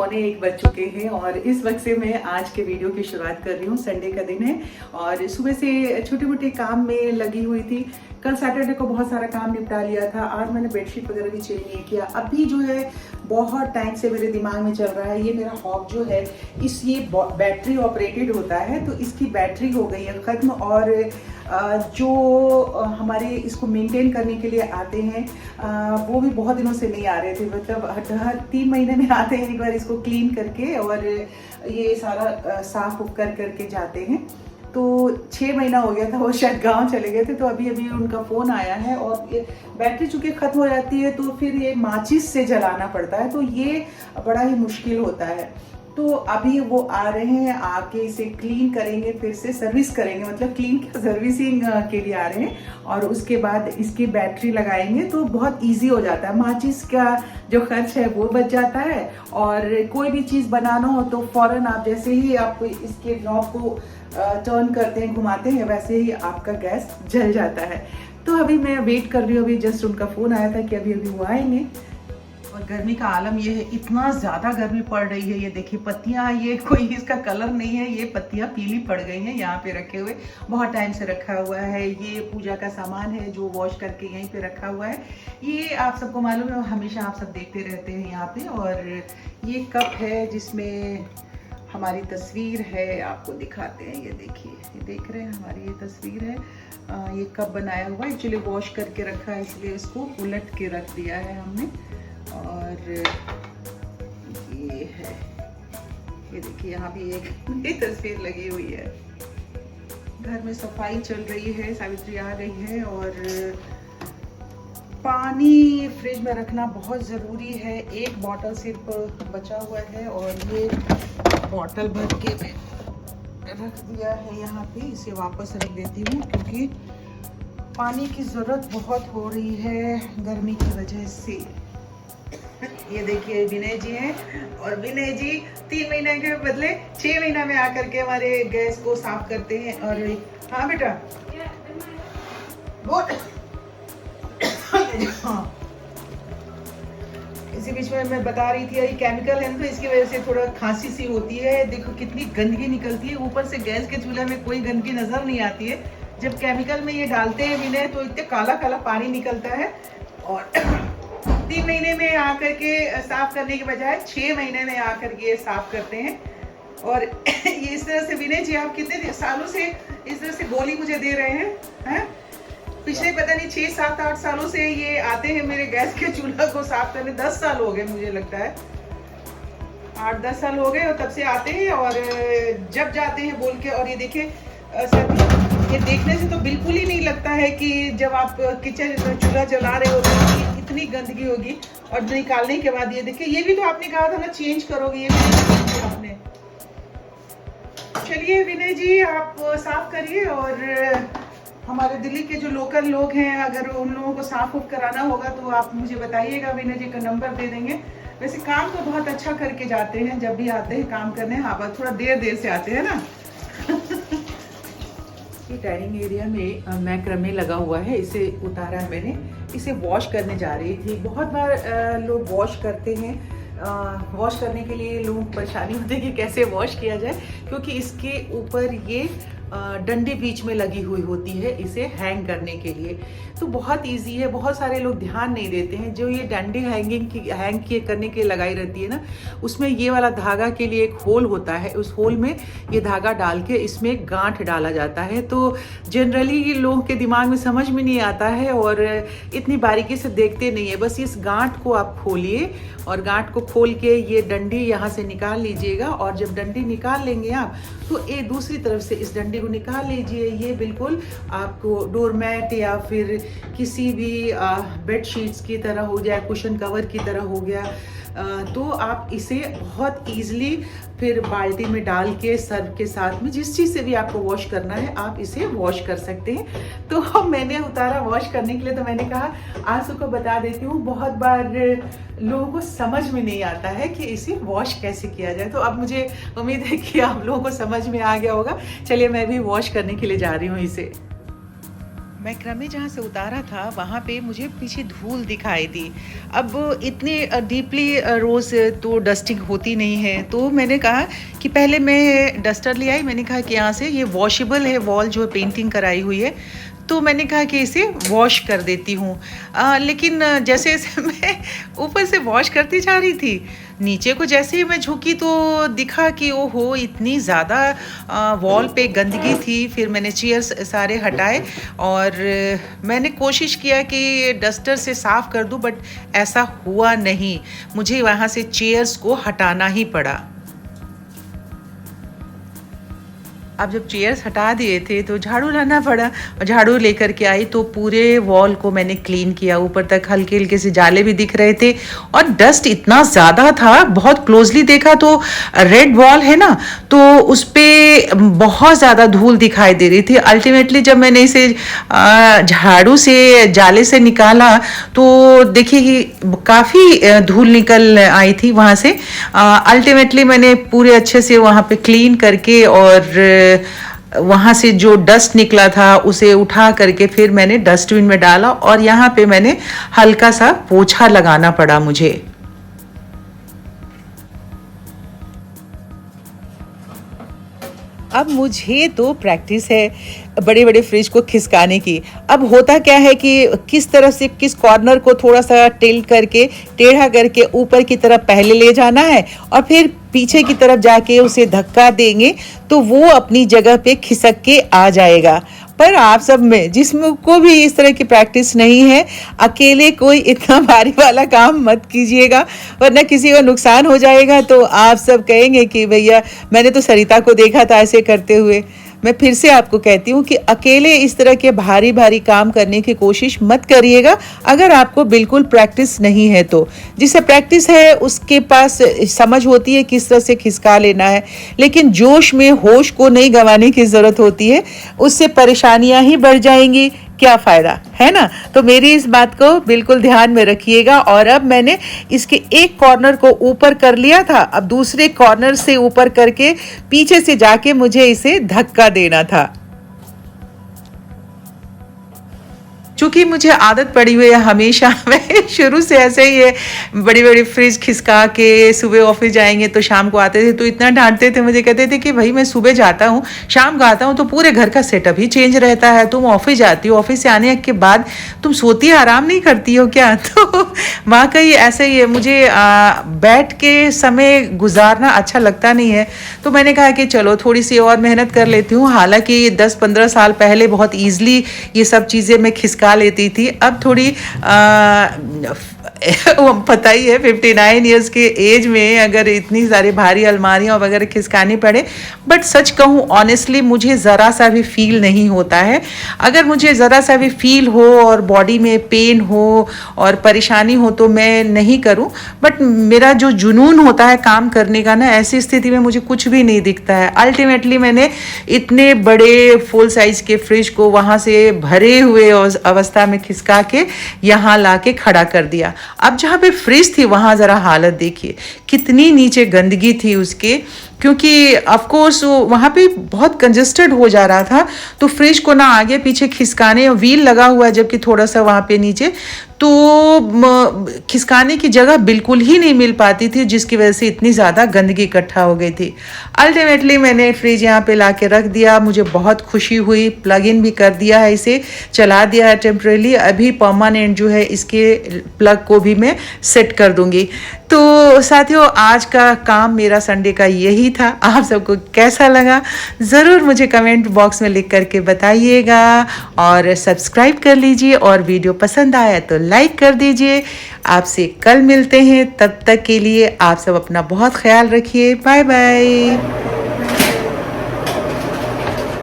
1:45 बज चुके हैं और इस वक्त से मैं आज के वीडियो की शुरुआत कर रही हूँ। संडे का दिन है और सुबह से छोटे मोटे काम में लगी हुई थी। कल सैटरडे को बहुत सारा काम निपटा लिया था। आज मैंने बेडशीट वगैरह भी चेंज नहीं किया। अभी जो है बहुत टाइम से मेरे दिमाग में चल रहा है, ये मेरा हॉक जो है ये बैटरी ऑपरेटेड होता है, तो इसकी बैटरी हो गई है ख़त्म। और जो हमारे इसको मेंटेन करने के लिए आते हैं वो भी बहुत दिनों से नहीं आ रहे थे। मतलब हर 3 महीने में आते हैं एक बार इसको क्लीन करके और ये सारा साफ करके जाते हैं। तो 6 महीना हो गया था, वो शायद गांव चले गए थे, तो अभी अभी उनका फ़ोन आया है। और ये बैटरी चूँकि ख़त्म हो जाती है तो फिर ये माचिस से जलाना पड़ता है, तो ये बड़ा ही मुश्किल होता है। तो अभी वो आ रहे हैं, आके इसे क्लीन करेंगे, फिर से सर्विस करेंगे, मतलब क्लीन सर्विसिंग के लिए आ रहे हैं। और उसके बाद इसकी बैटरी लगाएंगे तो बहुत इजी हो जाता है। माचिस का जो खर्च है वो बच जाता है और कोई भी चीज़ बनाना हो तो फ़ौरन आप जैसे ही आप इसके नॉब को टर्न करते हैं, घुमाते हैं, वैसे ही आपका गैस जल जाता है। तो अभी मैं वेट कर रही हूँ। अभी जस्ट उनका फ़ोन आया था कि अभी वो आएंगे। और गर्मी का आलम ये है, इतना ज़्यादा गर्मी पड़ रही है। ये देखिए पत्तियाँ, ये कोई इसका कलर नहीं है, ये पत्तियाँ पीली पड़ गई हैं यहाँ पे रखे हुए। बहुत टाइम से रखा हुआ है। ये पूजा का सामान है जो वॉश करके यहीं पे रखा हुआ है। ये आप सबको मालूम है, हमेशा आप सब देखते रहते हैं यहाँ पे। और ये कप है जिसमें हमारी तस्वीर है, आपको दिखाते हैं। ये देखिए, ये देख रहे हैं, हमारी ये तस्वीर है। ये कप बनाया हुआ है, एक्चुअली वॉश करके रखा है इसलिए इसको उलट के रख दिया है हमने। और ये है, ये देखिए यहाँ भी एक नई तस्वीर लगी हुई है। घर में सफाई चल रही है, सावित्री आ गई है। और पानी फ्रिज में रखना बहुत ज़रूरी है। एक बॉटल सिर्फ बचा हुआ है और ये बॉटल भर के मैं रख दिया है यहाँ पे। इसे वापस रख देती हूँ क्योंकि पानी की ज़रूरत बहुत हो रही है गर्मी की वजह से। ये देखिए विनय जी हैं और विनय जी 3 महीने के बदले 6 महीना में आकर के हमारे गैस को साफ करते हैं। और हाँ बेटा, हाँ, इसी बीच में मैं बता रही थी, ये केमिकल है तो इसकी वजह से थोड़ा खांसी सी होती है। देखो कितनी गंदगी निकलती है। ऊपर से गैस के चूल्हे में कोई गंदगी नजर नहीं आती है। जब केमिकल में ये डालते हैं विनय तो इतने काला काला पानी निकलता है। और 3 महीने में आकर के साफ करने के बजाय 6 महीने में आकर के साफ करते हैं। और ये इस तरह से विनय जी आप कितने सालों से इस तरह से गोली मुझे दे रहे हैं? पिछले पता नहीं 6, 7, 8 सालों से ये आते हैं मेरे गैस के चूल्हा को साफ करने। 10 साल हो गए मुझे लगता है, 8-10 साल हो गए। और तब से आते हैं और जब जाते हैं बोल के। और ये देखिए ये देखने से तो बिल्कुल ही नहीं लगता है कि जब आप किचन चूल्हा जला रहे हो तो इतनी गंदगी होगी। और निकालने के बाद ये देखिए, ये भी तो आपने कहा था ना चेंज करोगे, ये भी आपने। चलिए विनय जी आप साफ करिए। और हमारे दिल्ली के जो लोकल लोग हैं, अगर उन लोगों को साफ उफ कराना होगा तो आप मुझे बताइएगा, विनय जी का नंबर दे देंगे। वैसे काम तो बहुत अच्छा करके जाते हैं जब भी आते हैं काम करने। हाँ बस थोड़ा देर से आते हैं ना। ये डाइनिंग एरिया में मैक्रमे लगा हुआ है, इसे उतारा है मैंने। इसे वॉश करने जा रही थी। बहुत बार लोग वॉश करते हैं, वॉश करने के लिए लोगों को परेशानी होती है कि कैसे वॉश किया जाए, क्योंकि इसके ऊपर ये डंडी बीच में लगी हुई होती है इसे हैंग करने के लिए। तो बहुत इजी है, बहुत सारे लोग ध्यान नहीं देते हैं। जो ये डंडी हैंग करने के लगाई रहती है ना, उसमें ये वाला धागा के लिए एक होल होता है। उस होल में ये धागा डाल के इसमें गांठ डाला जाता है। तो जनरली ये लोगों के दिमाग में समझ में नहीं आता है और इतनी बारीकी से देखते नहीं है। बस इस गांठ को आप खोलिए और गांठ को खोल के ये डंडी यहाँ से निकाल लीजिएगा। और जब डंडी निकाल लेंगे आप तो एक दूसरी तरफ से इस डंडी को निकाल लीजिए। ये बिल्कुल आपको डोरमैट या फिर किसी भी बेड शीट्स की तरह हो जाए, कुशन कवर की तरह हो गया। तो आप इसे बहुत ईजिली फिर बाल्टी में डाल के सर्व के साथ में जिस चीज़ से भी आपको वॉश करना है आप इसे वॉश कर सकते हैं। तो मैंने उतारा वॉश करने के लिए, तो मैंने कहा आंसू को बता देती हूँ। बहुत बार लोगों को समझ में नहीं आता है कि इसे वॉश कैसे किया जाए। तो अब मुझे उम्मीद है कि आप लोगों को समझ में आ गया होगा। चलिए मैं भी वॉश करने के लिए जा रही हूँ इसे। मैं क्रमे जहाँ से उतारा था वहाँ पे मुझे पीछे धूल दिखाई दी। अब इतनी डीपली रोज़ तो डस्टिंग होती नहीं है, तो मैंने कहा कि पहले मैं डस्टर ले आई। मैंने कहा कि यहाँ से ये वॉशेबल है, वॉल जो पेंटिंग कराई हुई है, तो मैंने कहा कि इसे वॉश कर देती हूँ। लेकिन जैसे जैसे मैं ऊपर से वॉश करती जा रही थी, नीचे को जैसे ही मैं झुकी तो दिखा कि ओहो इतनी ज़्यादा वॉल पे गंदगी थी। फिर मैंने चेयर्स सारे हटाए और मैंने कोशिश किया कि डस्टर से साफ़ कर दूं, बट ऐसा हुआ नहीं। मुझे वहाँ से चेयर्स को हटाना ही पड़ा। अब जब चेयर्स हटा दिए थे तो झाड़ू लाना पड़ा, और झाड़ू लेकर के आई तो पूरे वॉल को मैंने क्लीन किया। ऊपर तक हल्के हल्के से जाले भी दिख रहे थे और डस्ट इतना ज़्यादा था, बहुत क्लोजली देखा तो रेड वॉल है ना, तो उस पर बहुत ज़्यादा धूल दिखाई दे रही थी। अल्टीमेटली जब मैंने इसे झाड़ू से जाले से निकाला तो देखिए कि काफ़ी धूल निकल आई थी वहाँ से। अल्टीमेटली मैंने पूरे अच्छे से वहाँ पे क्लीन करके और वहाँ से जो डस्ट निकला था उसे उठा करके फिर मैंने डस्टबिन में डाला, और यहाँ पे मैंने हल्का सा पोछा लगाना पड़ा मुझे। अब मुझे तो प्रैक्टिस है बड़े बड़े फ्रिज को खिसकाने की। अब होता क्या है कि किस तरफ से किस कॉर्नर को थोड़ा सा टिल्ट करके टेढ़ा करके ऊपर की तरफ पहले ले जाना है और फिर पीछे की तरफ जाके उसे धक्का देंगे तो वो अपनी जगह पे खिसक के आ जाएगा। पर आप सब में जिसको भी इस तरह की प्रैक्टिस नहीं है, अकेले कोई इतना भारी वाला काम मत कीजिएगा, वरना किसी को नुकसान हो जाएगा तो आप सब कहेंगे कि भैया मैंने तो सरिता को देखा था ऐसे करते हुए। मैं फिर से आपको कहती हूँ कि अकेले इस तरह के भारी भारी काम करने की कोशिश मत करिएगा अगर आपको बिल्कुल प्रैक्टिस नहीं है तो। जिसे प्रैक्टिस है उसके पास समझ होती है किस तरह से खिसका लेना है, लेकिन जोश में होश को नहीं गंवाने की ज़रूरत होती है, उससे परेशानियाँ ही बढ़ जाएंगी, क्या फ़ायदा है ना। तो मेरी इस बात को बिल्कुल ध्यान में रखिएगा। और अब मैंने इसके एक कॉर्नर को ऊपर कर लिया था, अब दूसरे कॉर्नर से ऊपर करके पीछे से जाके मुझे इसे धक्का देना था। चूँकि मुझे आदत पड़ी हुई है हमेशा, मैं शुरू से ऐसे ही है, बड़ी बड़ी फ्रिज खिसका के सुबह ऑफिस जाएंगे तो शाम को आते थे तो इतना डांटते थे, मुझे कहते थे कि भाई मैं सुबह जाता हूँ शाम को आता हूँ तो पूरे घर का सेटअप ही चेंज रहता है, तुम ऑफिस जाती हो, ऑफिस से आने के बाद तुम सोती आराम नहीं करती हो क्या। तो वाकई ऐसे ही है, मुझे बैठ के समय गुजारना अच्छा लगता नहीं है। तो मैंने कहा कि चलो थोड़ी सी और मेहनत कर लेती हूँ। हालांकि 10-15 साल पहले बहुत ईजिली ये सब चीज़ें मैं खिसका लेती थी, अब थोड़ी पता ही है 59 इयर्स के एज में अगर इतनी सारी भारी अलमारियाँ वगैरह खिसकानी पड़े। बट सच कहूँ ऑनेस्टली मुझे ज़रा सा भी फील नहीं होता है। अगर मुझे ज़रा सा भी फील हो और बॉडी में पेन हो और परेशानी हो तो मैं नहीं करूँ, बट मेरा जो जुनून होता है काम करने का ना, ऐसी स्थिति में मुझे कुछ भी नहीं दिखता है। अल्टीमेटली मैंने इतने बड़े फुल साइज़ के फ्रिज को वहाँ से भरे हुए अवस्था में खिसका के यहाँ ला के खड़ा कर दिया। अब जहाँ पे फ्रिज थी वहाँ ज़रा हालत देखिए कितनी नीचे गंदगी थी उसके, क्योंकि ऑफ कोर्स वहाँ पे बहुत कंजस्टेड हो जा रहा था, तो फ्रिज को ना आगे पीछे खिसकाने, व्हील लगा हुआ है जबकि थोड़ा सा वहाँ पे नीचे, तो खिसकाने की जगह बिल्कुल ही नहीं मिल पाती थी, जिसकी वजह से इतनी ज़्यादा गंदगी इकट्ठा हो गई थी। अल्टीमेटली मैंने फ्रिज यहाँ पे ला के रख दिया, मुझे बहुत खुशी हुई, प्लग इन भी कर दिया है, इसे चला दिया है टेम्परेरी। अभी परमानेंट जो है इसके प्लग को भी मैं सेट कर दूँगी। तो साथियों आज का काम मेरा संडे का यही था। आप सबको कैसा लगा ज़रूर मुझे कमेंट बॉक्स में लिख करके बताइएगा, और सब्सक्राइब कर लीजिए, और वीडियो पसंद आया तो लाइक कर दीजिए। आपसे कल मिलते हैं, तब तक के लिए आप सब अपना बहुत ख्याल रखिए। Bye bye.